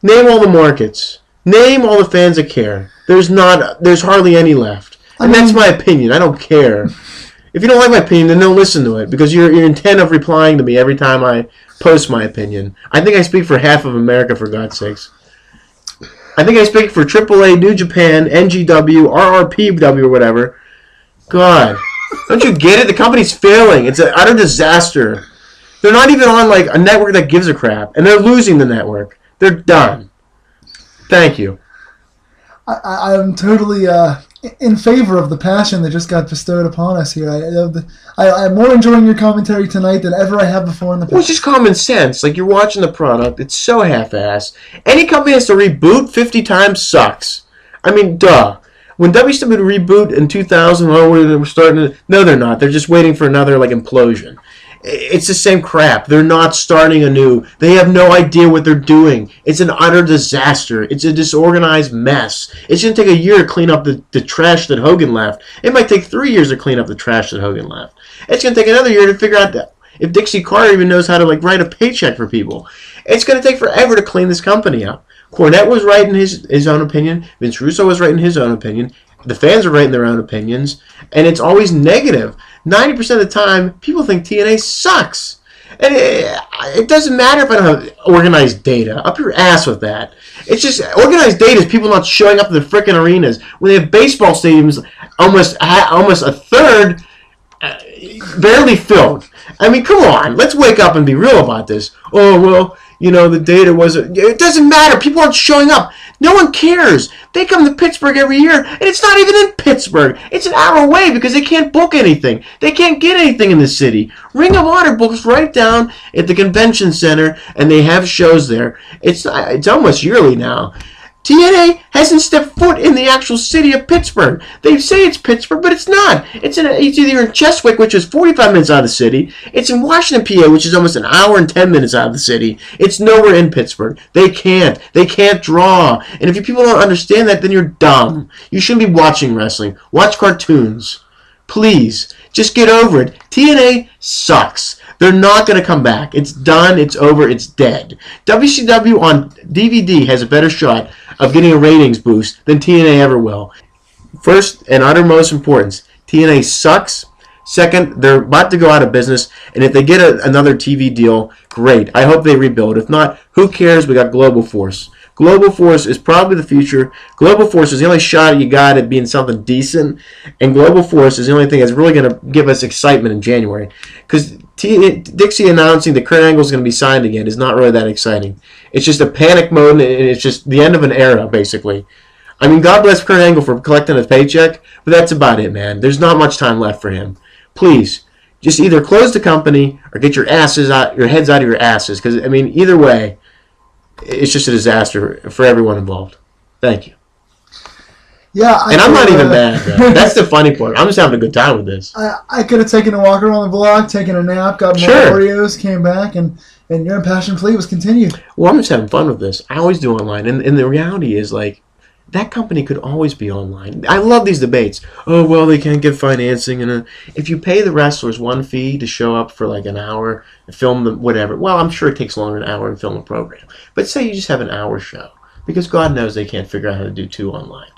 Name all the markets. Name all the fans that care. There's hardly any left. And that's my opinion. I don't care. If you don't like my opinion, then don't listen to it because you're intent of replying to me every time I post my opinion. I think I speak for half of America, for God's sakes. I think I speak for AAA, New Japan, NGW, RRPW, or whatever. God. Don't you get it? The company's failing. It's an utter disaster. They're not even on like a network that gives a crap. And they're losing the network. They're done. Thank you. I'm totally in favor of the passion that just got bestowed upon us here. I'm more enjoying your commentary tonight than ever I have before in the past. Well, it's just common sense. Like, you're watching the product. It's so half-assed. Any company has to reboot 50 times sucks. I mean, duh. When WCW reboot in 2000, we're starting to... No, they're not. They're just waiting for another, like, implosion. It's the same crap. They're not starting anew. They have no idea what they're doing. It's an utter disaster. It's a disorganized mess. It's going to take a year to clean up the trash that Hogan left. It might take 3 years to clean up the trash that Hogan left. It's going to take another year to figure out that if Dixie Carter even knows how to like write a paycheck for people. It's going to take forever to clean this company up. Cornette was right in his own opinion. Vince Russo was right in his own opinion. The fans are right in their own opinions. And it's always negative. 90% of the time, people think TNA sucks. And it doesn't matter if I don't have organized data. Up your ass with that. It's just, organized data is people not showing up to the frickin' arenas. When they have baseball stadiums, almost a third barely filled. I mean, come on. Let's wake up and be real about this. Oh, well, you know, the data wasn't... It doesn't matter. People aren't showing up. No one cares. They come to Pittsburgh every year, and it's not even in Pittsburgh. It's an hour away because they can't book anything. They can't get anything in the city. Ring of Honor books right down at the convention center, and they have shows there. It's almost yearly now. TNA hasn't stepped foot in the actual city of Pittsburgh. They say it's Pittsburgh, but it's not. It's either in Cheswick, which is 45 minutes out of the city. It's in Washington, PA, which is almost an hour and 10 minutes out of the city. It's nowhere in Pittsburgh. They can't. They can't draw. And if you people don't understand that, then you're dumb. You shouldn't be watching wrestling. Watch cartoons. Please. Just get over it. TNA sucks. They're not going to come back. It's done. It's over. It's dead. WCW on DVD has a better shot of getting a ratings boost than TNA ever will. First and uttermost importance, TNA sucks. Second, they're about to go out of business, and if they get another TV deal, great. I hope they rebuild. If not, who cares? We got Global Force. Global Force is probably the future. Global Force is the only shot you got at being something decent, and Global Force is the only thing that's really going to give us excitement in January. Because Dixie announcing that Kurt Angle is going to be signed again is not really that exciting. It's just a panic mode, and it's just the end of an era, basically. I mean, God bless Kurt Angle for collecting his paycheck, but that's about it, man. There's not much time left for him. Please, just either close the company or get your heads out of your asses. Because, I mean, either way, it's just a disaster for everyone involved. Thank you. Yeah, I'm not even mad, man. That's the funny part. I'm just having a good time with this. I could have taken a walk around the block, taken a nap, got more Oreos, came back, and your passion plea was continued. Well, I'm just having fun with this. I always do online. And the reality is, like, that company could always be online. I love these debates. Oh, well, they can't get financing. And if you pay the wrestlers one fee to show up for like an hour and film them, whatever, well, I'm sure it takes longer than an hour to film a program. But say you just have an hour show. Because God knows they can't figure out how to do 2 online.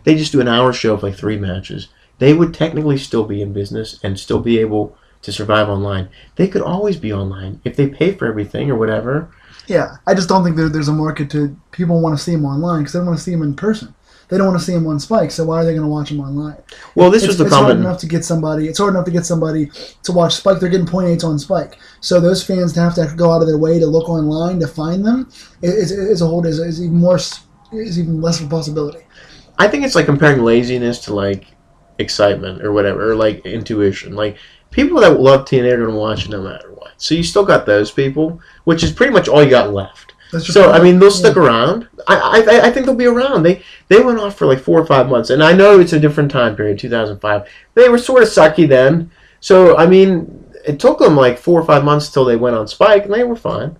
They just do an hour show of like 3 matches. They would technically still be in business and still be able to survive online. They could always be online if they pay for everything or whatever. Yeah, I just don't think there's a market to people want to see them online because they don't want to see them in person. They don't want to see them on Spike, so why are they going to watch them online? Well, this was the comment. It's hard enough to get somebody to watch Spike. They're getting .8s on Spike, so those fans have to go out of their way to look online to find them. Is even less of a possibility. I think it's like comparing laziness to like excitement or whatever, or like intuition. Like people that love TNA are going to watch it no matter what. So you still got those people, which is pretty much all you got left. So I mean, they'll stick around. I think they'll be around. They went off for like 4 or 5 months, and I know it's a different time period, 2005. They were sort of sucky then. So I mean, it took them like 4 or 5 months till they went on Spike, and they were fine.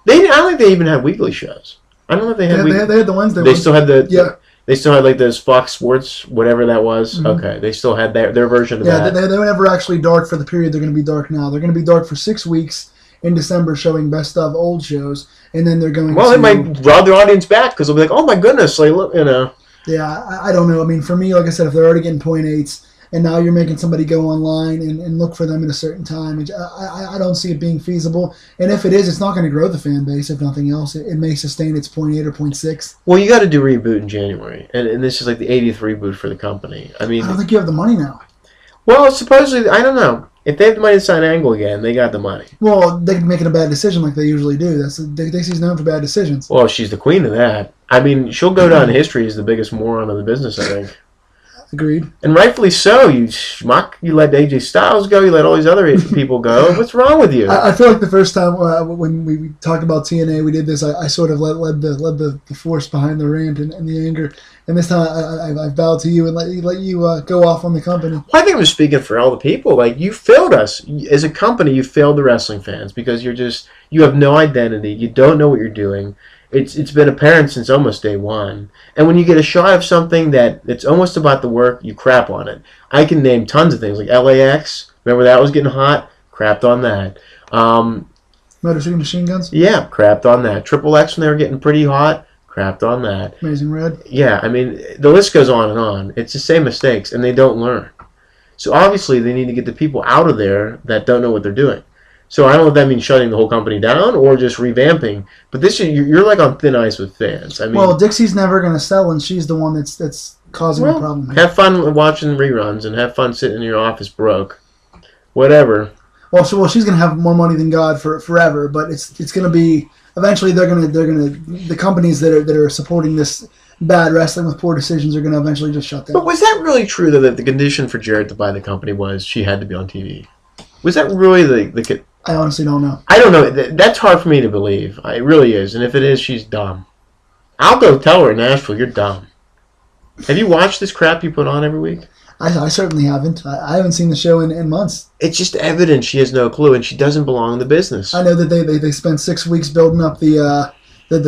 I don't think they even had weekly shows. I don't know if they had. They had the Wednesday. They still had They still had like those Fox Sports, whatever that was. Mm-hmm. Okay, they still had their version of that. Yeah, they were never actually dark for the period they're going to be dark now. They're going to be dark for 6 weeks in December, showing best of old shows, and then they're going. Well, they might draw their audience back because they'll be like, "Oh my goodness!" Like, look, Yeah, I don't know. I mean, for me, like I said, if they're already getting .8s, and now you're making somebody go online and look for them at a certain time, I don't see it being feasible. And if it is, it's not going to grow the fan base. If nothing else, it may sustain its .8 or .6. Well, you got to do reboot in January, and this is like the 80th reboot for the company. I mean, I don't think you have the money now. Well, supposedly, I don't know. If they have the money to sign Angle again, they got the money. Well, they can make it a bad decision like they usually do. Dixie's known for bad decisions. Well, she's the queen of that. I mean, she'll go down in history as the biggest moron of the business, I think. Agreed. And rightfully so. You schmuck. You let AJ Styles go. You let all these other people go. What's wrong with you? I feel like the first time when we talked about TNA, we did this. I sort of led the force behind the rant and the anger. And this time I bowed to you and let you go off on the company. Well, I think I'm speaking for all the people. Like, you failed us as a company. You failed the wrestling fans because you have no identity. You don't know what you're doing. It's been apparent since almost day one. And when you get a shot of something that's almost about the work, you crap on it. I can name tons of things, like LAX. Remember that was getting hot? Crapped on that. Motor City Machine Guns? Yeah, crapped on that. Triple X, when they were getting pretty hot, crapped on that. Amazing Red? Yeah, I mean, the list goes on and on. It's the same mistakes, and they don't learn. So obviously they need to get the people out of there that don't know what they're doing. So I don't know if that means shutting the whole company down or just revamping. But this you're like on thin ice with fans. I mean, well, Dixie's never going to sell, and she's the one that's causing the problem. Have fun watching reruns and have fun sitting in your office broke. Whatever. Well, she's going to have more money than God for forever. But it's going to be eventually the companies that are supporting this bad wrestling with poor decisions are going to eventually just shut down. But was that really true though, that the condition for Jarrett to buy the company was she had to be on TV? Was that really the I honestly don't know. I don't know. That's hard for me to believe. It really is. And if it is, she's dumb. I'll go tell her in Nashville, you're dumb. Have you watched this crap you put on every week? I certainly haven't. I haven't seen the show in months. It's just evident she has no clue, and she doesn't belong in the business. I know that they spent 6 weeks building up the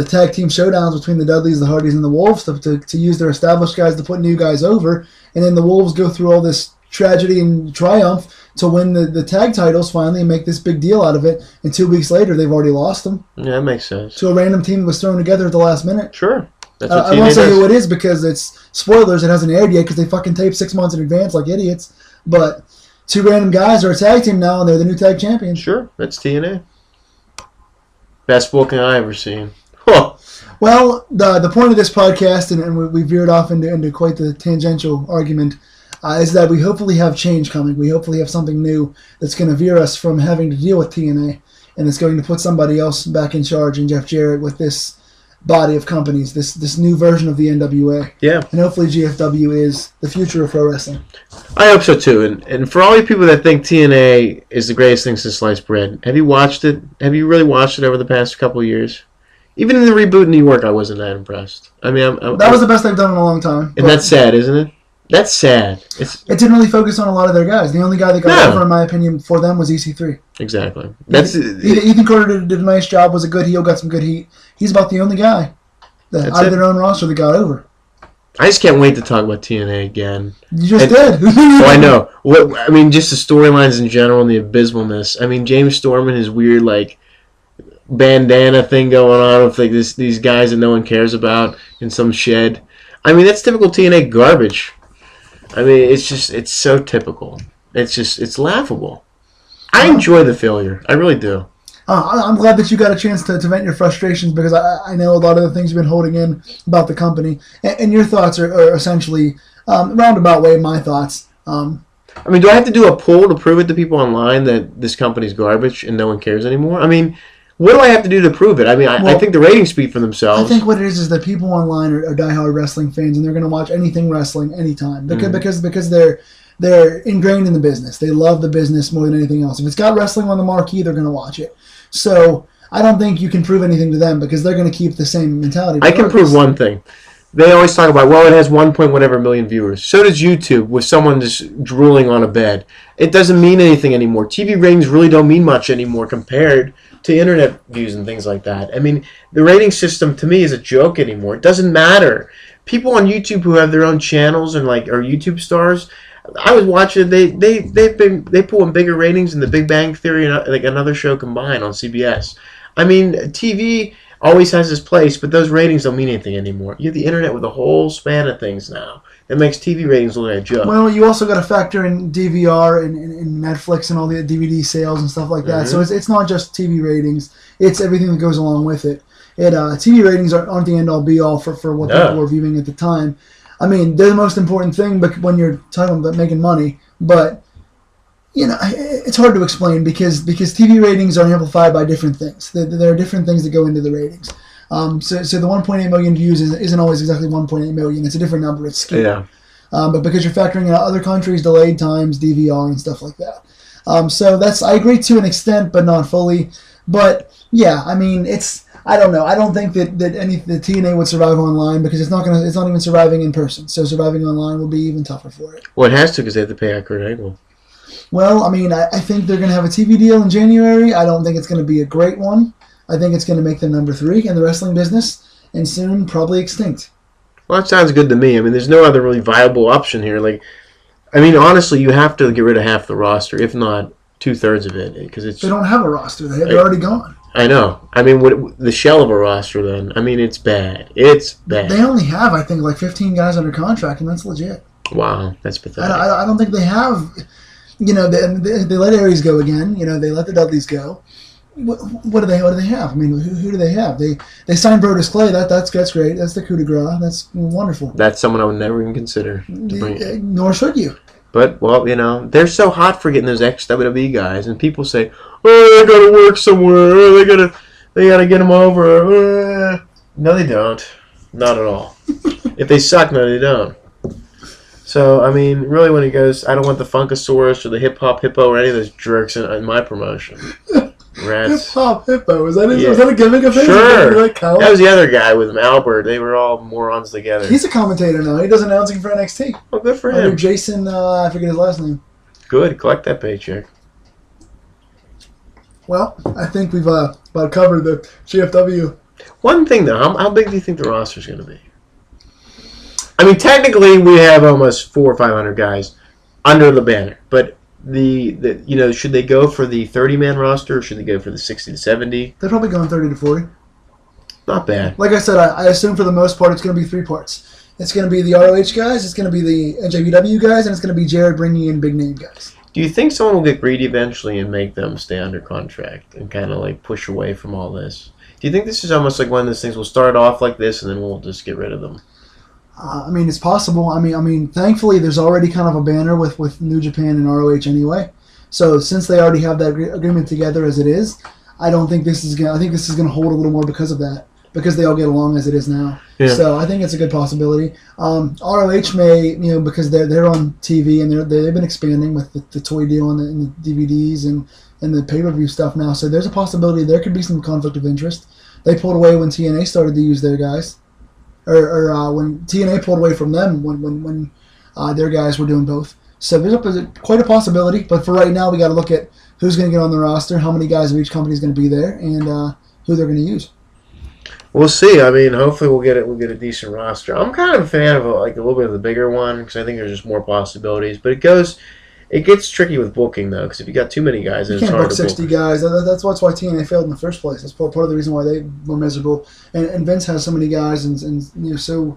tag team showdowns between the Dudleys, the Hardys, and the Wolves to use their established guys to put new guys over. And then the Wolves go through all this tragedy and triumph to win the tag titles finally and make this big deal out of it. And 2 weeks later, they've already lost them. Yeah, that makes sense. To a random team that was thrown together at the last minute. Sure. That's what I won't say who it is because it's spoilers. It hasn't aired yet because they fucking taped 6 months in advance like idiots. But 2 random guys are a tag team now, and they're the new tag champions. Sure. That's TNA. Best booking I ever seen. Huh. Well, the point of this podcast, and we veered off into quite the tangential argument, is that we hopefully have change coming. We hopefully have something new that's going to veer us from having to deal with TNA, and it's going to put somebody else back in charge, and Jeff Jarrett with this body of companies, this new version of the NWA. Yeah. And hopefully GFW is the future of pro wrestling. I hope so too. And for all you people that think TNA is the greatest thing since sliced bread, have you watched it? Have you really watched it over the past couple of years? Even in the reboot in New York, I wasn't that impressed. I mean, that was the best they've done in a long time. And that's sad, isn't it? That's sad. It didn't really focus on a lot of their guys. The only guy that got over, in my opinion, for them was EC3. Exactly. Ethan Carter did a nice job, was a good heel, got some good heat. He's about the only guy that out of their own roster that got over. I just can't wait to talk about TNA again. You just did. Oh, I know. I mean, just the storylines in general and the abysmalness. I mean, James Storm and his weird, bandana thing going on with these guys that no one cares about in some shed. I mean, that's typical TNA garbage. I mean, it's so typical. It's laughable. I enjoy the failure. I really do. I'm glad that you got a chance to vent your frustrations because I know a lot of the things you've been holding in about the company. And your thoughts are essentially, roundabout way, my thoughts. I mean, do I have to do a poll to prove it to people online that this company's garbage and no one cares anymore? I mean, what do I have to do to prove it? I mean, I think the ratings speak for themselves. I think what it is that people online are diehard wrestling fans, and they're going to watch anything wrestling anytime because they're ingrained in the business. They love the business more than anything else. If it's got wrestling on the marquee, they're going to watch it. So I don't think you can prove anything to them because they're going to keep the same mentality. I can prove one thing. They always talk about, it has 1 point whatever million viewers. So does YouTube with someone just drooling on a bed. It doesn't mean anything anymore. TV ratings really don't mean much anymore compared to internet views and things like that. I mean, the rating system to me is a joke anymore. It doesn't matter. People on YouTube who have their own channels and are YouTube stars, I was watching. They pull in bigger ratings than The Big Bang Theory and another show combined on CBS. I mean, TV always has its place, but those ratings don't mean anything anymore. You have the internet with a whole span of things now. That makes TV ratings look like a joke. Well, you also got to factor in DVR and Netflix and all the DVD sales and stuff like that. Mm-hmm. So it's not just TV ratings; it's everything that goes along with it. TV ratings aren't the end all be all for what people were viewing at the time. I mean, they're the most important thing, but when you're talking about making money, but It's hard to explain because TV ratings are amplified by different things. There are different things that go into the ratings. So the 1.8 million views isn't always exactly 1.8 million. It's a different number. It's skewed. Yeah. But because you're factoring in other countries, delayed times, DVR, and stuff like that. So I agree to an extent, but not fully. But yeah, I mean, I don't know. I don't think that the TNA would survive online because it's not even surviving in person. So surviving online will be even tougher for it. Well, it has to because they have to pay out Kurt Angle. Well, I mean, I think they're going to have a TV deal in January. I don't think it's going to be a great one. I think it's going to make them number 3 in the wrestling business, and soon probably extinct. Well, that sounds good to me. I mean, there's no other really viable option here. Like, I mean, honestly, you have to get rid of half the roster, if not 2/3 of it, because they don't have a roster. They're already gone. I know. I mean, the shell of a roster. Then, I mean, it's bad. It's bad. They only have, I think, like 15 guys under contract, and that's legit. Wow, that's pathetic. I don't think they have. They let Aries go again. They let the Dudleys go. What do they have? I mean, who do they have? They signed Brodus Clay. That's great. That's the coup de grace. That's wonderful. That's someone I would never even consider to bring. Nor should you. But, well, they're so hot for getting those ex-WWE guys, and people say, oh, they gotta work somewhere, they gotta get them over. No, they don't. Not at all. If they suck, no, they don't. So, I mean, really when it goes, I don't want the Funkasaurus or the Hip-Hop Hippo or any of those jerks in my promotion. Rats. Hip-Hop Hippo, was that a gimmick of his? Sure. That was the other guy with him, Albert. They were all morons together. He's a commentator now. He does announcing for NXT. Oh, good for him. Jason, I forget his last name. Good. Collect that paycheck. Well, I think we've about covered the GFW. One thing, though. How big do you think the roster's going to be? I mean, technically, we have almost 400 or 500 guys under the banner, but should they go for the 30-man roster or should they go for the 60 to 70? They're probably going 30 to 40. Not bad. Like I said, I assume for the most part it's going to be 3 parts. It's going to be the ROH guys, it's going to be the NJPW guys, and it's going to be Jarrett bringing in big name guys. Do you think someone will get greedy eventually and make them stay under contract and kind of like push away from all this? Do you think this is almost like one of those things we'll start off like this and then we'll just get rid of them? I mean, it's possible. I mean, thankfully, there's already kind of a banner with New Japan and ROH anyway. So since they already have that agreement together as it is, I think this is going to hold a little more because of that, because they all get along as it is now. Yeah. So I think it's a good possibility. ROH may, because they're on TV and they've been expanding with the toy deal and the DVDs and the pay-per-view stuff now. So there's a possibility there could be some conflict of interest. They pulled away when TNA started to use their guys. Or when TNA pulled away from them when their guys were doing both. So there's quite a possibility, but for right now we got to look at who's going to get on the roster, how many guys of each company is going to be there, and who they're going to use. We'll see. I mean, hopefully we'll get a decent roster. I'm kind of a fan of a little bit of the bigger one because I think there's just more possibilities. But it gets tricky with booking though, because if you got too many guys, then it's hard to book. You can't book 60 guys. That's why TNA failed in the first place. That's part of the reason why they were miserable. And Vince has so many guys and so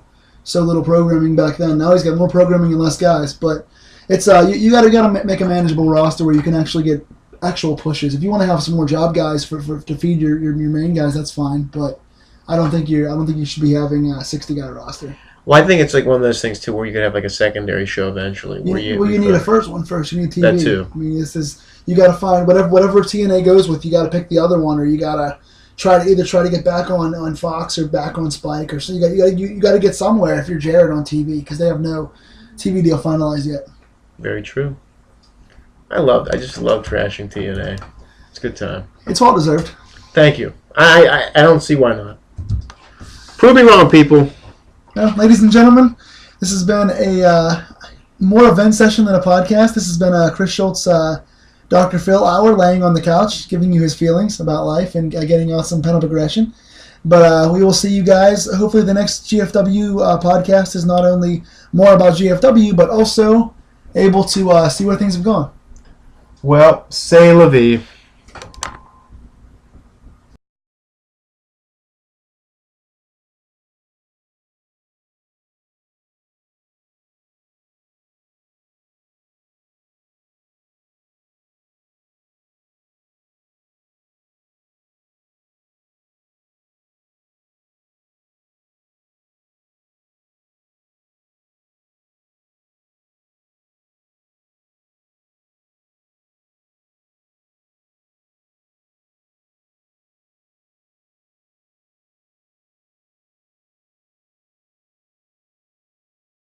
little programming back then. Now he's got more programming and less guys. But it's you got to make a manageable roster where you can actually get actual pushes. If you want to have some more job guys to feed your main guys, that's fine. But I don't think you should be having a 60-guy roster. Well, I think it's like one of those things too, where you could have like a secondary show eventually. You need a first one first. You need TV. That too. I mean, you got to find whatever TNA goes with. You got to pick the other one, or you got to try to get back on Fox or back on Spike, or so you got to get somewhere if you're Jarrett on TV because they have no TV deal finalized yet. Very true. I just love trashing TNA. It's a good time. It's well deserved. Thank you. I don't see why not. Prove me wrong, people. Well, ladies and gentlemen, this has been a more event session than a podcast. This has been Chris Schultz, Dr. Phil hour, laying on the couch, giving you his feelings about life and getting out some pent-up aggression. But we will see you guys. Hopefully the next GFW podcast is not only more about GFW, but also able to see where things have gone. Well, say la vie.